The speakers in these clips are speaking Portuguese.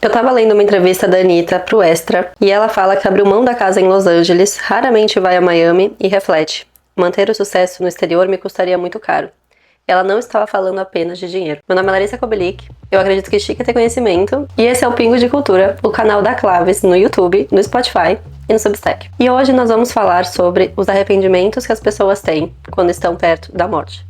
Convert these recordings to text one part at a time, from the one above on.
Eu tava lendo uma entrevista da Anitta pro Extra e ela fala que abriu mão da casa em Los Angeles, raramente vai a Miami e reflete: manter o sucesso no exterior me custaria muito caro. Ela não estava falando apenas de dinheiro. Meu nome é Larissa Kobelik, eu acredito que chique é ter conhecimento, e esse é o Pingo de Cultura, o canal da Claves no YouTube, no Spotify e no Substack. E hoje nós vamos falar sobre os arrependimentos que as pessoas têm quando estão perto da morte.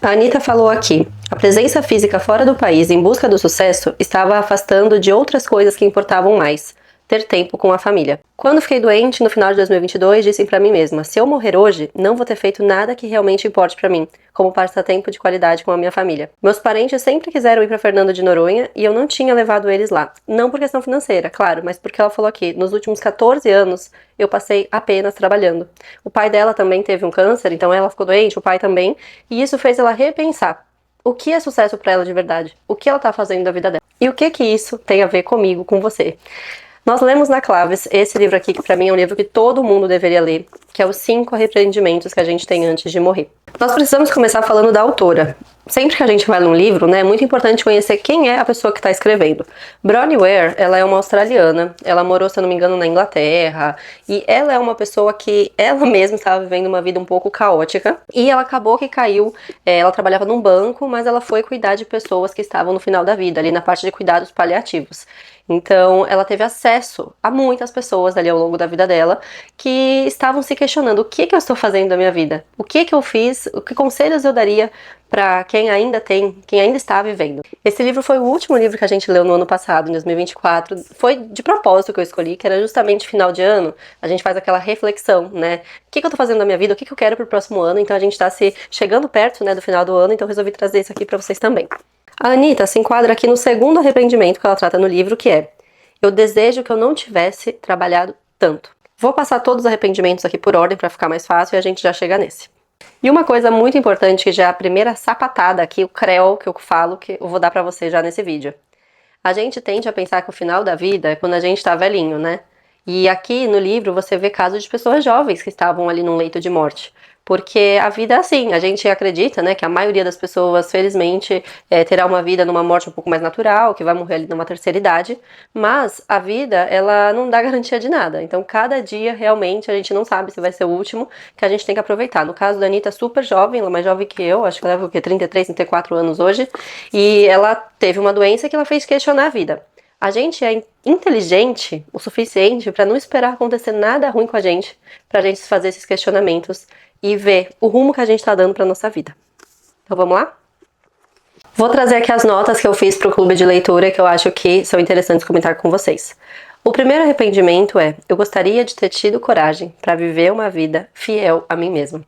A Anitta falou aqui: a presença física fora do país em busca do sucesso estava a afastando de outras coisas que importavam mais, ter tempo com a família. Quando fiquei doente no final de 2022, disse pra mim mesma: se eu morrer hoje, não vou ter feito nada que realmente importe pra mim, como passar tempo de qualidade com a minha família. Meus parentes sempre quiseram ir pra Fernando de Noronha e eu não tinha levado eles lá. Não por questão financeira, claro, mas porque ela falou aqui: nos últimos 14 anos eu passei apenas trabalhando. O pai dela também teve um câncer, então ela ficou doente, o pai também, e isso fez ela repensar o que é sucesso pra ela de verdade, o que ela tá fazendo da vida dela. E o que isso tem a ver comigo, com você? Nós lemos na Claves esse livro aqui, que pra mim é um livro que todo mundo deveria ler, que é os 5 arrependimentos que a gente tem antes de morrer. Nós precisamos começar falando da autora. Sempre que a gente vai ler um livro, né, é muito importante conhecer quem é a pessoa que está escrevendo. Bronnie Ware, ela é uma australiana, ela morou, se eu não me engano, na Inglaterra, e ela é uma pessoa que ela mesma estava vivendo uma vida um pouco caótica, e ela acabou que caiu, ela trabalhava num banco, mas ela foi cuidar de pessoas que estavam no final da vida, ali na parte de cuidados paliativos. Então, ela teve acesso a muitas pessoas ali ao longo da vida dela que estavam se questionando: o que eu estou fazendo da minha vida? O que eu fiz? Que conselhos eu daria para quem ainda está vivendo? Esse livro foi o último livro que a gente leu no ano passado, em 2024. Foi de propósito que eu escolhi, que era justamente final de ano. A gente faz aquela reflexão, né? O que eu tô fazendo da minha vida? O que eu quero pro próximo ano? Então a gente tá chegando perto, né, do final do ano, então eu resolvi trazer isso aqui para vocês também. A Anitta se enquadra aqui no segundo arrependimento que ela trata no livro, que é: eu desejo que eu não tivesse trabalhado tanto. Vou passar todos os arrependimentos aqui por ordem para ficar mais fácil e a gente já chega nesse. E uma coisa muito importante, que já é a primeira sapatada aqui, o creu que eu falo, que eu vou dar pra vocês já nesse vídeo. A gente tende a pensar que o final da vida é quando a gente tá velhinho, né? E aqui no livro você vê casos de pessoas jovens que estavam ali num leito de morte. Porque a vida é assim, a gente acredita, né, que a maioria das pessoas, felizmente, terá uma vida numa morte um pouco mais natural, que vai morrer ali numa terceira idade, mas a vida, ela não dá garantia de nada. Então, cada dia, realmente, a gente não sabe se vai ser o último, que a gente tem que aproveitar. No caso da Anitta, super jovem, ela é mais jovem que eu, acho que ela leva 33, 34 anos hoje, e ela teve uma doença que ela fez questionar a vida. A gente é inteligente o suficiente para não esperar acontecer nada ruim com a gente, pra gente fazer esses questionamentos e ver o rumo que a gente está dando para nossa vida. Então vamos lá? Vou trazer aqui as notas que eu fiz para o clube de leitura, que eu acho que são interessantes comentar com vocês. O primeiro arrependimento é: eu gostaria de ter tido coragem para viver uma vida fiel a mim mesma.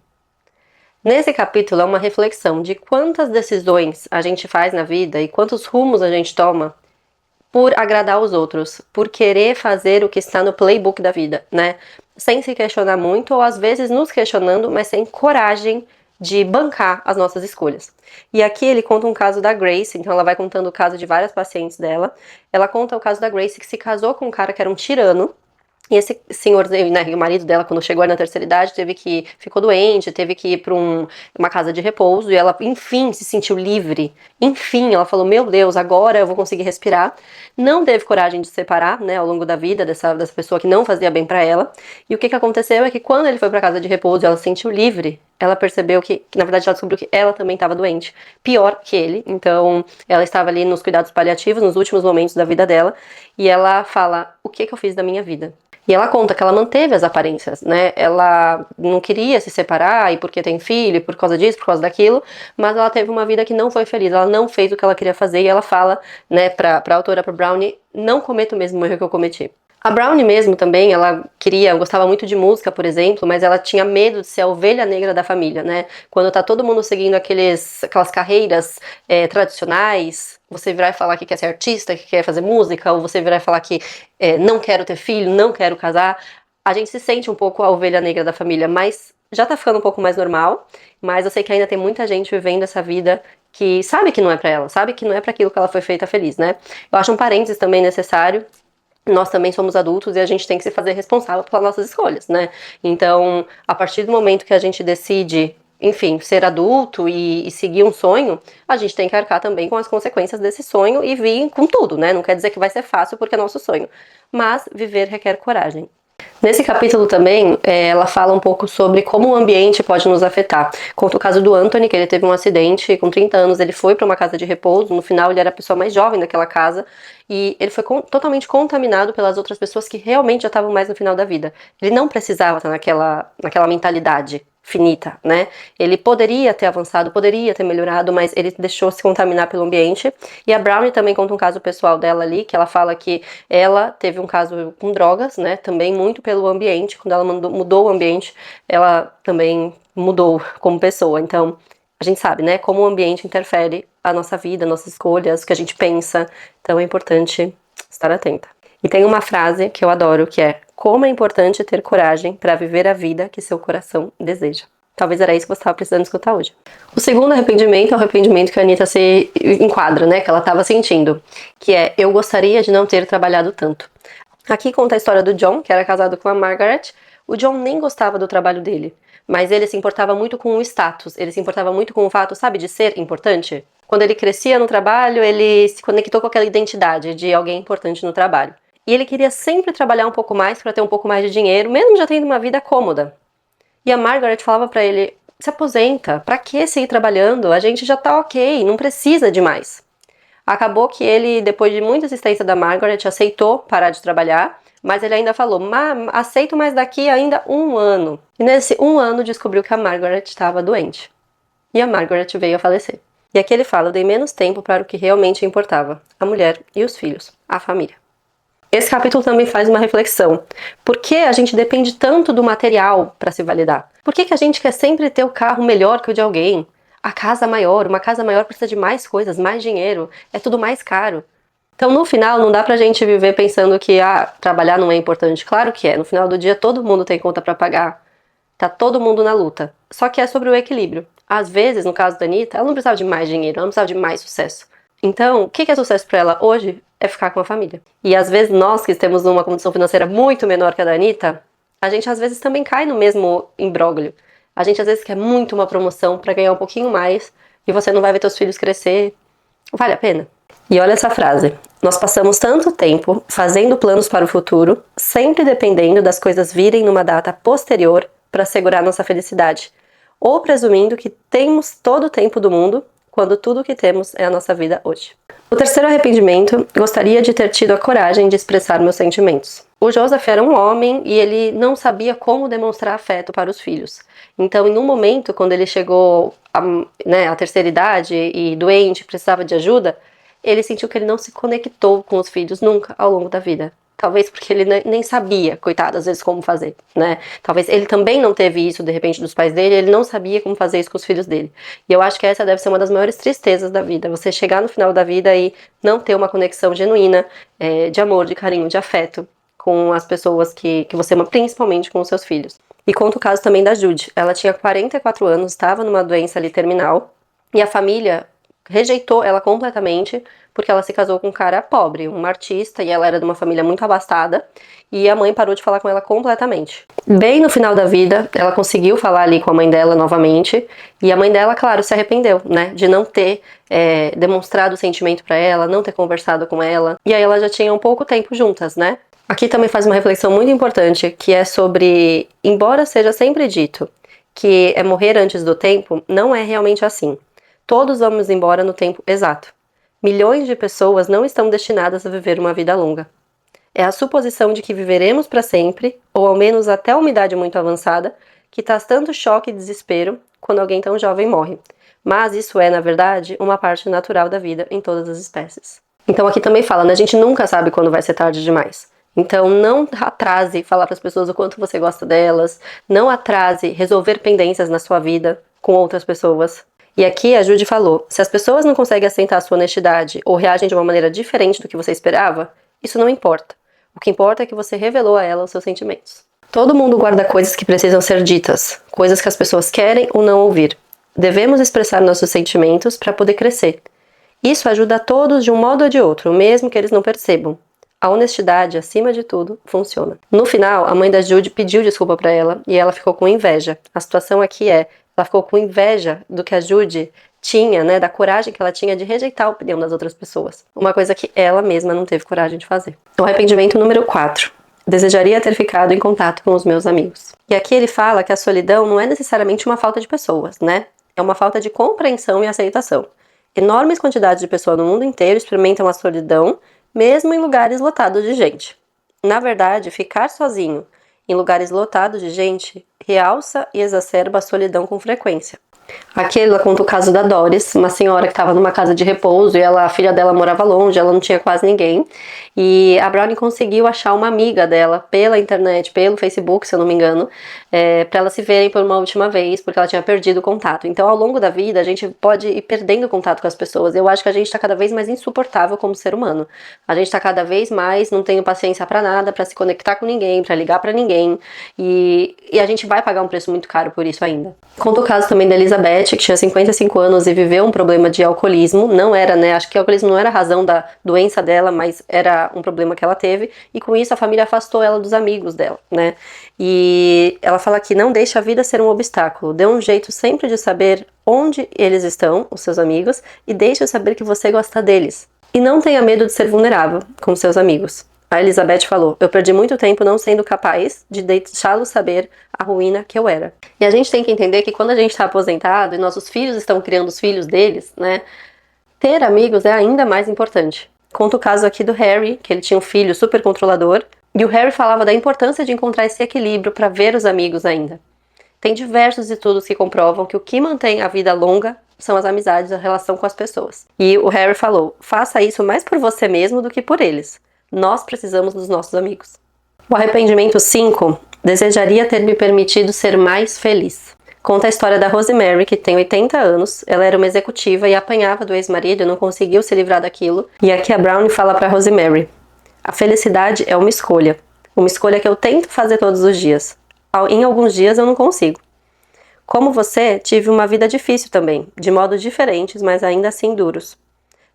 Nesse capítulo é uma reflexão de quantas decisões a gente faz na vida e quantos rumos a gente toma por agradar os outros, por querer fazer o que está no playbook da vida, né? Sem se questionar muito, ou às vezes nos questionando, mas sem coragem de bancar as nossas escolhas. E aqui ele conta um caso da Grace, então ela vai contando o caso de várias pacientes dela. Ela conta o caso da Grace, que se casou com um cara que era um tirano. E esse senhor, né, o marido dela, quando chegou na terceira idade, ficou doente, teve que ir para uma casa de repouso, e ela, enfim, se sentiu livre. Enfim, ela falou: meu Deus, agora eu vou conseguir respirar. Não teve coragem de se separar, né, ao longo da vida dessa pessoa que não fazia bem para ela. E o que aconteceu é que quando ele foi para casa de repouso e ela se sentiu livre, ela percebeu que, na verdade, ela descobriu que ela também estava doente, pior que ele. Então, ela estava ali nos cuidados paliativos, nos últimos momentos da vida dela, e ela fala: o que eu fiz da minha vida? E ela conta que ela manteve as aparências, né? Ela não queria se separar, e porque tem filho, e por causa disso, por causa daquilo, mas ela teve uma vida que não foi feliz, ela não fez o que ela queria fazer, e ela fala, né, pra autora, pra Bronnie: não cometa o mesmo erro que eu cometi. A Bronnie mesmo também, ela gostava muito de música, por exemplo, mas ela tinha medo de ser a ovelha negra da família, né? Quando tá todo mundo seguindo aquelas carreiras tradicionais, você virar e falar que quer ser artista, que quer fazer música, ou você virar e falar que não quero ter filho, não quero casar, a gente se sente um pouco a ovelha negra da família, mas já tá ficando um pouco mais normal, mas eu sei que ainda tem muita gente vivendo essa vida que sabe que não é pra ela, sabe que não é pra aquilo que ela foi feita feliz, né? Eu acho um parênteses também necessário. Nós também somos adultos e a gente tem que se fazer responsável pelas nossas escolhas, né? Então, a partir do momento que a gente decide enfim, ser adulto e seguir um sonho, a gente tem que arcar também com as consequências desse sonho e vir com tudo, né? Não quer dizer que vai ser fácil porque é nosso sonho, mas viver requer coragem. Nesse capítulo também, ela fala um pouco sobre como o ambiente pode nos afetar. Conta o caso do Anthony, que ele teve um acidente com 30 anos, ele foi para uma casa de repouso, no final ele era a pessoa mais jovem daquela casa, e ele foi totalmente contaminado pelas outras pessoas que realmente já estavam mais no final da vida. Ele não precisava estar naquela mentalidade finita, né? Ele poderia ter avançado, poderia ter melhorado, mas ele deixou se contaminar pelo ambiente. E a Brownie também conta um caso pessoal dela ali, que ela fala que ela teve um caso com drogas, né? Também muito pelo ambiente. Quando ela mudou o ambiente, ela também mudou como pessoa. Então, a gente sabe, né? Como o ambiente interfere a nossa vida, nossas escolhas, o que a gente pensa. Então, é importante estar atenta. E tem uma frase que eu adoro, que é: como é importante ter coragem para viver a vida que seu coração deseja. Talvez era isso que você estava precisando escutar hoje. O segundo arrependimento é o arrependimento que a Anitta se enquadra, né? Que ela estava sentindo. Que é: eu gostaria de não ter trabalhado tanto. Aqui conta a história do John, que era casado com a Margaret. O John nem gostava do trabalho dele, mas ele se importava muito com o status. Ele se importava muito com o fato, sabe, de ser importante. Quando ele crescia no trabalho, ele se conectou com aquela identidade de alguém importante no trabalho. E ele queria sempre trabalhar um pouco mais para ter um pouco mais de dinheiro, mesmo já tendo uma vida cômoda. E a Margaret falava para ele: se aposenta, pra que seguir trabalhando? A gente já tá ok, não precisa de mais. Acabou que ele, depois de muita insistência da Margaret, aceitou parar de trabalhar, mas ele ainda falou: aceito mais daqui ainda 1 ano. E nesse 1 ano descobriu que a Margaret estava doente. E a Margaret veio a falecer. E aqui ele fala: eu dei menos tempo para o que realmente importava, a mulher e os filhos, a família. Esse capítulo também faz uma reflexão. Por que a gente depende tanto do material para se validar? Por que a gente quer sempre ter o carro melhor que o de alguém? A casa maior, uma casa maior precisa de mais coisas, mais dinheiro, é tudo mais caro. Então, no final, não dá pra gente viver pensando que trabalhar não é importante. Claro que é. No final do dia, todo mundo tem conta para pagar. Tá todo mundo na luta. Só que é sobre o equilíbrio. Às vezes, no caso da Anitta, ela não precisava de mais dinheiro, ela não precisava de mais sucesso. Então, o que é sucesso para ela hoje? É ficar com a família. E às vezes nós que temos uma condição financeira muito menor que a da Anitta, a gente às vezes também cai no mesmo imbróglio. A gente às vezes quer muito uma promoção para ganhar um pouquinho mais e você não vai ver seus filhos crescer. Vale a pena? E olha essa frase: nós passamos tanto tempo fazendo planos para o futuro, sempre dependendo das coisas virem numa data posterior para assegurar nossa felicidade, ou presumindo que temos todo o tempo do mundo, quando tudo o que temos é a nossa vida hoje. O terceiro arrependimento: gostaria de ter tido a coragem de expressar meus sentimentos. O Joseph era um homem e ele não sabia como demonstrar afeto para os filhos. Então, em um momento, quando ele chegou à terceira idade e doente, precisava de ajuda, ele sentiu que ele não se conectou com os filhos nunca ao longo da vida. Talvez porque ele nem sabia, coitado, às vezes, como fazer, né? Talvez ele também não teve isso, de repente, dos pais dele, ele não sabia como fazer isso com os filhos dele. E eu acho que essa deve ser uma das maiores tristezas da vida, você chegar no final da vida e não ter uma conexão genuína de amor, de carinho, de afeto com as pessoas que você ama, principalmente com os seus filhos. E conta o caso também da Judy. Ela tinha 44 anos, estava numa doença ali terminal, e a família rejeitou ela completamente, porque ela se casou com um cara pobre, um artista, e ela era de uma família muito abastada, e a mãe parou de falar com ela completamente. Bem no final da vida, ela conseguiu falar ali com a mãe dela novamente, e a mãe dela, claro, se arrependeu, né, de não ter demonstrado sentimento pra ela, não ter conversado com ela, e aí elas já tinham pouco tempo juntas, né. Aqui também faz uma reflexão muito importante, que é sobre, embora seja sempre dito que é morrer antes do tempo, não é realmente assim. Todos vamos embora no tempo exato. Milhões de pessoas não estão destinadas a viver uma vida longa. É a suposição de que viveremos para sempre, ou ao menos até uma idade muito avançada, que traz tanto choque e desespero quando alguém tão jovem morre. Mas isso é, na verdade, uma parte natural da vida em todas as espécies. Então aqui também fala, né? A gente nunca sabe quando vai ser tarde demais. Então não atrase falar para as pessoas o quanto você gosta delas, não atrase resolver pendências na sua vida com outras pessoas. E aqui a Judy falou: se as pessoas não conseguem aceitar a sua honestidade ou reagem de uma maneira diferente do que você esperava, isso não importa. O que importa é que você revelou a ela os seus sentimentos. Todo mundo guarda coisas que precisam ser ditas, coisas que as pessoas querem ou não ouvir. Devemos expressar nossos sentimentos para poder crescer. Isso ajuda a todos de um modo ou de outro, mesmo que eles não percebam. A honestidade, acima de tudo, funciona. No final, a mãe da Judy pediu desculpa para ela e ela ficou com inveja. A situação aqui é: Ela ficou com inveja do que a Judy tinha, né, da coragem que ela tinha de rejeitar a opinião das outras pessoas. Uma coisa que ela mesma não teve coragem de fazer. O arrependimento número 4. Desejaria ter ficado em contato com os meus amigos. E aqui ele fala que a solidão não é necessariamente uma falta de pessoas, né? É uma falta de compreensão e aceitação. Enormes quantidades de pessoas no mundo inteiro experimentam a solidão, mesmo em lugares lotados de gente. Na verdade, ficar sozinho em lugares lotados de gente realça e exacerba a solidão com frequência. Aqui ela conta o caso da Doris, uma senhora que estava numa casa de repouso e a filha dela morava longe, ela não tinha quase ninguém. E a Brownie conseguiu achar uma amiga dela pela internet, pelo Facebook, se eu não me engano, para elas se verem por uma última vez, porque ela tinha perdido o contato. Então, ao longo da vida, a gente pode ir perdendo contato com as pessoas. Eu acho que a gente está cada vez mais insuportável como ser humano. A gente está cada vez mais, não tenho paciência para nada, para se conectar com ninguém, para ligar para ninguém. E a gente vai pagar um preço muito caro por isso ainda. Conta o caso também da Elizabeth, que tinha 55 anos e viveu um problema de alcoolismo. Não era, né? Acho que o alcoolismo não era a razão da doença dela, mas era um problema que ela teve. E com isso a família afastou ela dos amigos dela, né? E ela fala que não deixa a vida ser um obstáculo. Dê um jeito sempre de saber onde eles estão, os seus amigos, e deixe saber que você gosta deles. E não tenha medo de ser vulnerável com seus amigos. A Elizabeth falou, eu perdi muito tempo não sendo capaz de deixá-los saber a ruína que eu era. E a gente tem que entender que quando a gente está aposentado e nossos filhos estão criando os filhos deles, né, ter amigos é ainda mais importante. Conta o caso aqui do Harry, que ele tinha um filho super controlador, e o Harry falava da importância de encontrar esse equilíbrio para ver os amigos ainda. Tem diversos estudos que comprovam que o que mantém a vida longa são as amizades, a relação com as pessoas. E o Harry falou, faça isso mais por você mesmo do que por eles. Nós precisamos dos nossos amigos. O arrependimento 5. Desejaria ter me permitido ser mais feliz. Conta a história da Rosemary, que tem 80 anos. Ela era uma executiva e apanhava do ex-marido e não conseguiu se livrar daquilo. E aqui a Brownie fala para Rosemary. A felicidade é uma escolha. Uma escolha que eu tento fazer todos os dias. Em alguns dias eu não consigo. Como você, tive uma vida difícil também. De modos diferentes, mas ainda assim duros.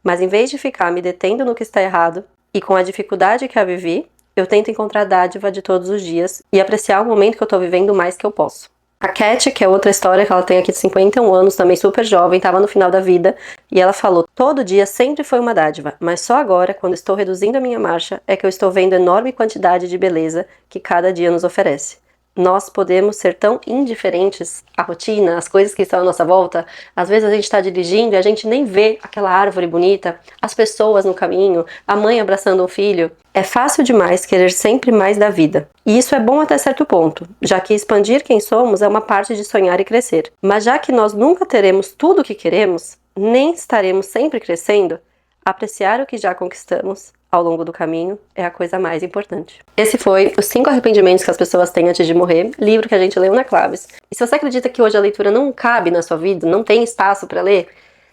Mas em vez de ficar me detendo no que está errado, e com a dificuldade que a vivi, eu tento encontrar a dádiva de todos os dias e apreciar o momento que eu tô vivendo o mais que eu posso. A Cat, que é outra história que ela tem aqui de 51 anos, também super jovem, estava no final da vida, e ela falou, todo dia sempre foi uma dádiva, mas só agora, quando estou reduzindo a minha marcha, é que eu estou vendo a enorme quantidade de beleza que cada dia nos oferece. Nós podemos ser tão indiferentes à rotina, às coisas que estão à nossa volta. Às vezes a gente está dirigindo e a gente nem vê aquela árvore bonita, as pessoas no caminho, a mãe abraçando um filho. É fácil demais querer sempre mais da vida. E isso é bom até certo ponto, já que expandir quem somos é uma parte de sonhar e crescer. Mas já que nós nunca teremos tudo o que queremos, nem estaremos sempre crescendo, apreciar o que já conquistamos ao longo do caminho é a coisa mais importante. Esse foi Os 5 Arrependimentos que as Pessoas Têm Antes de Morrer, livro que a gente leu na Claves. E se você acredita que hoje a leitura não cabe na sua vida, não tem espaço para ler,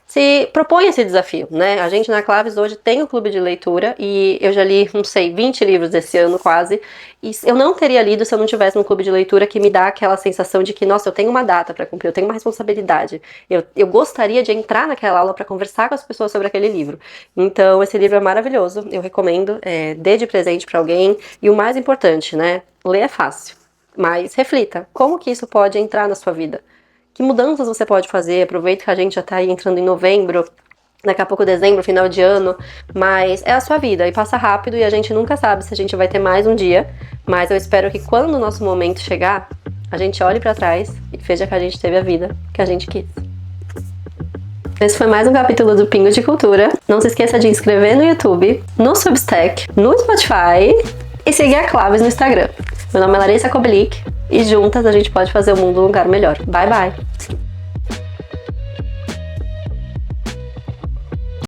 se propõe esse desafio, né? A gente na Claves hoje tem o clube de leitura e eu já li, não sei, 20 livros esse ano quase, e eu não teria lido se eu não tivesse um clube de leitura que me dá aquela sensação de que, nossa, eu tenho uma data para cumprir, eu tenho uma responsabilidade, eu gostaria de entrar naquela aula para conversar com as pessoas sobre aquele livro. Então esse livro é maravilhoso, eu recomendo, dê de presente para alguém, e o mais importante, né, ler é fácil, mas reflita, como que isso pode entrar na sua vida? Que mudanças você pode fazer? Aproveita que a gente já tá aí entrando em novembro, daqui a pouco dezembro, final de ano, mas é a sua vida e passa rápido e a gente nunca sabe se a gente vai ter mais um dia, mas eu espero que quando o nosso momento chegar, a gente olhe pra trás e veja que a gente teve a vida que a gente quis. Esse foi mais um capítulo do Pingo de Cultura. Não se esqueça de inscrever no YouTube, no Substack, no Spotify e seguir a Claves no Instagram. Meu nome é Larissa Kobelik e juntas a gente pode fazer o mundo um lugar melhor. Bye, bye!